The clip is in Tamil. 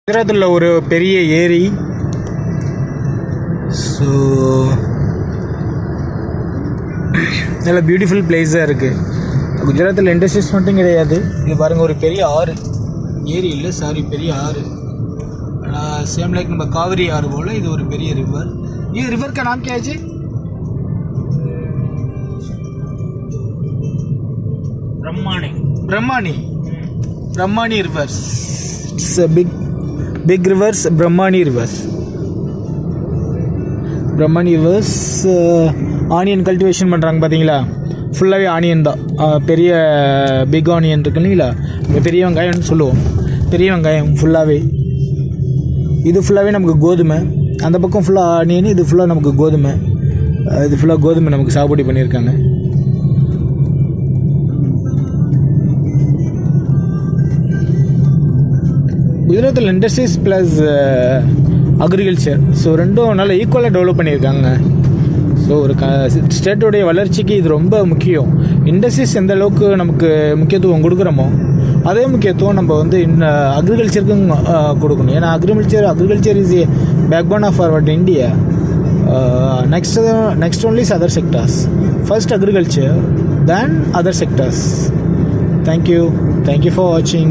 குஜராத்தில் ஒரு பெரிய ஏரி. ஸோ நல்ல பியூட்டிஃபுல் பிளேஸாக இருக்குது. குஜராத்தில் இண்டஸ்ட்ரீஸ் மட்டும் கிடையாது. இது பாருங்கள், ஒரு பெரிய ஆறு, ஏரி இல்லை சாரி, பெரிய ஆறு. சேம் லைக் நம்ம காவிரி ஆறு போல் இது ஒரு பெரிய ரிவர். ये रिवर का नाम क्या है जी? Brahmani rivers. It's a big rivers, Brahmani rivers. Onion cultivation பண்ணுறாங்க பார்த்தீங்களா? ஃபுல்லாகவே ஆனியன் தான். பெரிய பிக் ஆனியன் இருக்கு இல்லைங்களா, பெரிய வெங்காயம்னு சொல்லுவோம். பெரிய வெங்காயம் ஃபுல்லாகவே, இது ஃபுல்லாகவே நமக்கு கோதுமை. அந்த பக்கம் ஃபுல்லாக ஆனியன், இது ஃபுல்லாக நமக்கு கோதுமை. இது ஃபுல்லாக கோதுமை நமக்கு சாகுபடி பண்ணியிருக்காங்க. குஜராத்தில் இண்டஸ்ட்ரீஸ் ப்ளஸ் அக்ரிகல்ச்சர், ஸோ ரெண்டும் நல்லா ஈக்குவலாக டெவலப் பண்ணியிருக்காங்க. ஸோ ஒரு ஸ்டேட்டோடைய வளர்ச்சிக்கு இது ரொம்ப முக்கியம். இண்டஸ்ட்ரீஸ் எந்த அளவுக்கு நமக்கு முக்கியத்துவம் கொடுக்குறோமோ அதே முக்கியத்துவம் நம்ம வந்து அக்ரிகல்ச்சருக்கும் கொடுக்கணும். ஏன்னா agriculture is a backbone of our India. next only is other sectors. First agriculture, then other sectors. Thank you for watching.